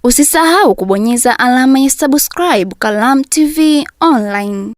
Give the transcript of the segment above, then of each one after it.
Usisahau kubonyeza alama ya subscribe Kalamu TV Online.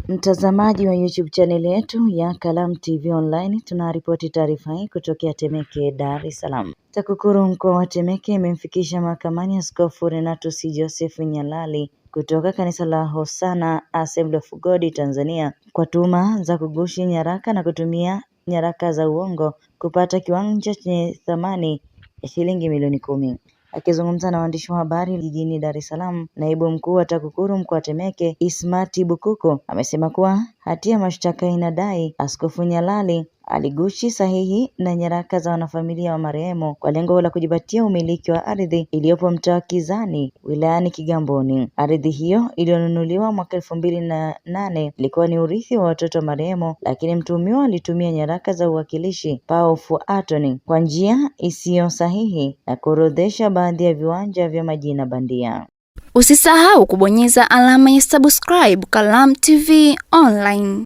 Mtazamaji wa YouTube channel yetu ya Kalamu TV Online, tunaripoti taarifa hii kutokea Temeke, Dar es Salaam. TAKUKURU mkoa wa Temeke imemfikisha mahakamani Askofu Renatus Joseph Nyalali kutoka kanisa la Hosanna Assembly of God Tanzania kwa tuhuma za kugushi nyaraka na kutumia nyaraka za uongo kupata kiwanja chenye thamani ya shilingi milioni 10. Akizungumza na waandishi wa habari jijini Dar es Salaam, naibu mkuu wa TAKUKURU mkoa wa Temeke Ismati Bukuku amesema kuwa hati ya mashtaka inadai Askofu Nyalali aligushi sahihi na nyaraka za wanafamilia wa marehemu kwa lengo la kujipatia umiliki wa ardhi iliyopo mtaa Kizani wilayani Kigamboni. Ardhi hiyo iliyonunuliwa mwaka 2008 ilikuwa ni urithi wa watoto wa marehemu, lakini mtuhumiwa alitumia nyaraka za uwakilishi power of attorney kwa njia isiyo sahihi na kuorodhesha baadhi ya viwanja vya majina bandia. Usisahau kubonyeza alama ya subscribe Kalamu TV Online.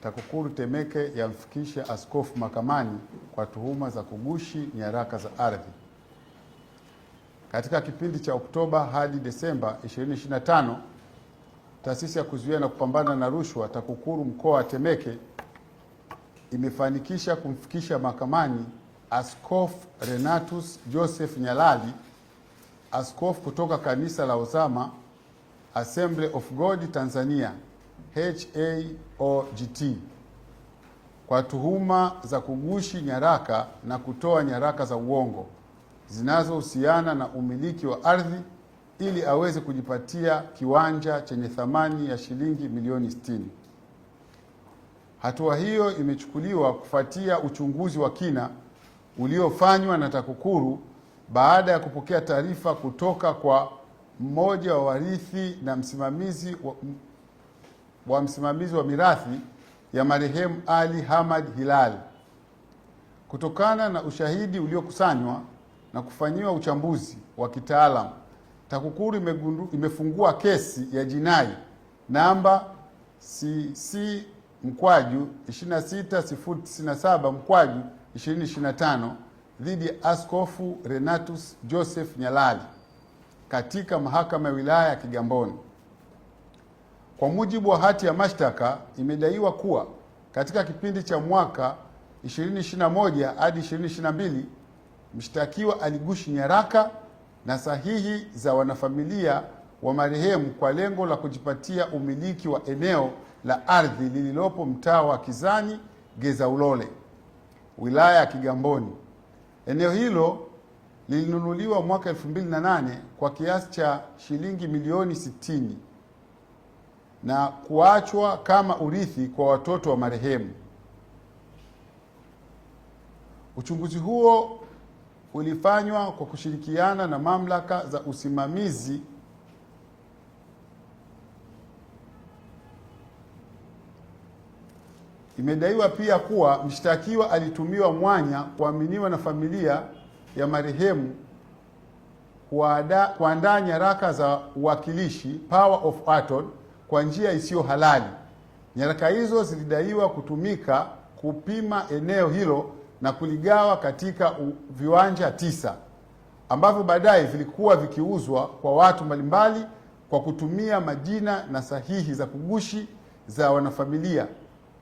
TAKUKURU Temeke yamfikisha askofu mahakamani kwa tuhuma za kugushi nyaraka za ardhi. Katika kipindi cha Oktoba hadi Desemba 2025, Taasisi ya Kuzuia na Kupambana na Rushwa TAKUKURU mkoa wa Temeke imefanikisha kumfikisha mahakamani Askofu Renatus Joseph Nyalali, askofu kutoka kanisa la Hosanna Assembly of God Tanzania HAOGT kwa tuhuma za kugushi nyaraka na kutoa nyaraka za uongo zinazohusiana na umiliki wa ardhi ili aweze kujipatia kiwanja chenye thamani ya shilingi milioni 60. Hatua hiyo imechukuliwa kufuatia uchunguzi wa kina uliofanywa na TAKUKURU baada ya kupokea taarifa kutoka kwa mmoja wa warithi na msimamizi wa mirathi ya marehemu Ali Hamad Hilal. Kutokana na ushahidi uliokusanywa na kufanyiwa uchambuzi wa kitaalamu, TAKUKURU imefungua kesi ya jinai namba CC-26097/2025 dhidi ya Askofu Renatus Joseph Nyalali katika mahakama ya wilaya ya Kigamboni. Kwa mujibu wa hati ya mashtaka, imedaiwa kuwa katika kipindi cha mwaka 2021 hadi 2022 mshtakiwa aligushi nyaraka na sahihi za wanafamilia wa marehemu kwa lengo la kujipatia umiliki wa eneo la ardhi lililopo mtaa wa Kizani Gezaulole, wilaya ya Kigamboni. Eneo hilo lilinunuliwa mwaka 2008 kwa kiasi cha shilingi milioni 60 na kuachwa kama urithi kwa watoto wa marehemu. Uchunguzi huo ulifanywa kwa kushirikiana na mamlaka za usimamizi Imedaiwa pia kuwa mshtakiwa alitumiwa mwanya kuaminiwa na familia ya marehemu kuandaa nyaraka za uwakilishi power of attorney kwa njia isiyo halali. Nyaraka hizo zilidaiwa kutumika kupima eneo hilo na kuligawa katika viwanja 9 ambavyo baadaye vilikuwa vikiuzwa kwa watu mbalimbali kwa kutumia majina na sahihi za kugushi za wanafamilia.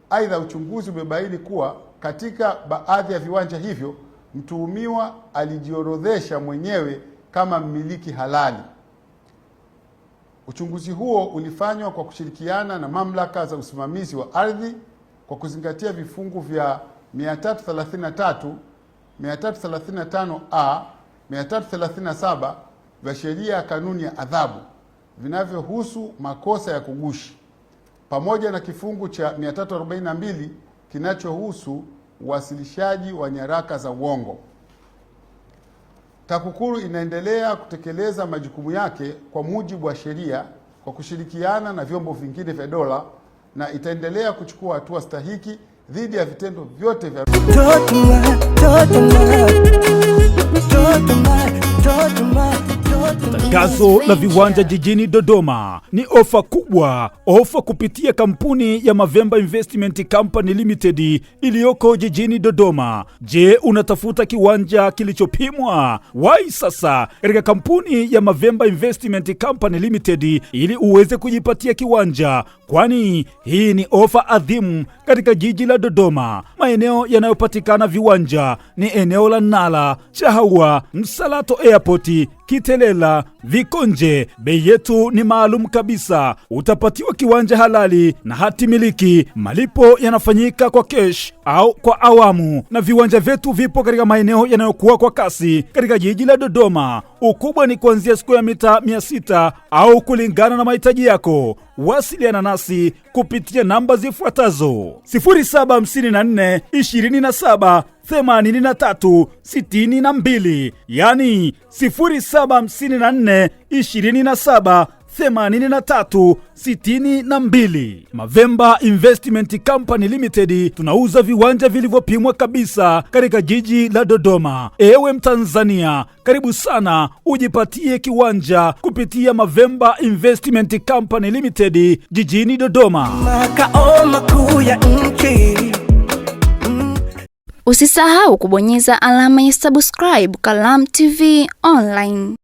Aidha, uchunguzi umebaini kuwa katika baadhi ya viwanja hivyo mtuhumiwa alijiorodhesha mwenyewe kama mmiliki halali. Uchunguzi huo ulifanywa kwa kushirikiana na mamlaka za usimamizi wa ardhi kwa kuzingatia vifungu vya 333, 335A, 337 vya sheria ya kanuni ya adhabu vinavyohusu makosa ya kugushi, pamoja na kifungu cha 342 kinachohusu uwasilishaji wa nyaraka za uongo. TAKUKURU inaendelea kutekeleza majukumu yake kwa mujibu wa sheria kwa kushirikiana na vyombo vingine vya dola na itaendelea kuchukua hatua stahiki dhidi ya vitendo vyote vya Tangazo la viwanja jijini Dodoma ni ofa kubwa, ofa kupitia kampuni ya Mavemba Investment Company Limited iliyoko jijini Dodoma. Je, unatafuta kiwanja kilichopimwa? Wahi sasa katika kampuni ya Mavemba Investment Company Limited ili uweze kujipatia kiwanja, kwani hii ni ofa adhimu katika jiji la Dodoma. Maeneo yanayopatikana viwanja ni eneo la Nala, Chahawa, Msalato Airport, Kitelela, Vikonje. Bei yetu ni maalum kabisa. Utapatiwa kiwanja halali na hati miliki. Malipo yanafanyika kwa cash au kwa awamu, na viwanja vyetu vipo katika maeneo yanayokuwa kwa kasi katika jiji la Dodoma. Ukubwa ni kuanzia square mita 600 au kulingana na mahitaji yako. Wasiliana nasi kupitia namba zifuatazo: 0754 27 83 62, yani 0754 27 83 62. Mavemba Investment Company Limited tunauza viwanja vilivyopimwa kabisa katika jiji la Dodoma. Ewe Mtanzania, karibu sana ujipatie kiwanja kupitia Mavemba Investment Company Limited jijini Dodoma. Makao makuu ya nchi. Usisahau kubonyeza alama ya subscribe Kalamu TV Online.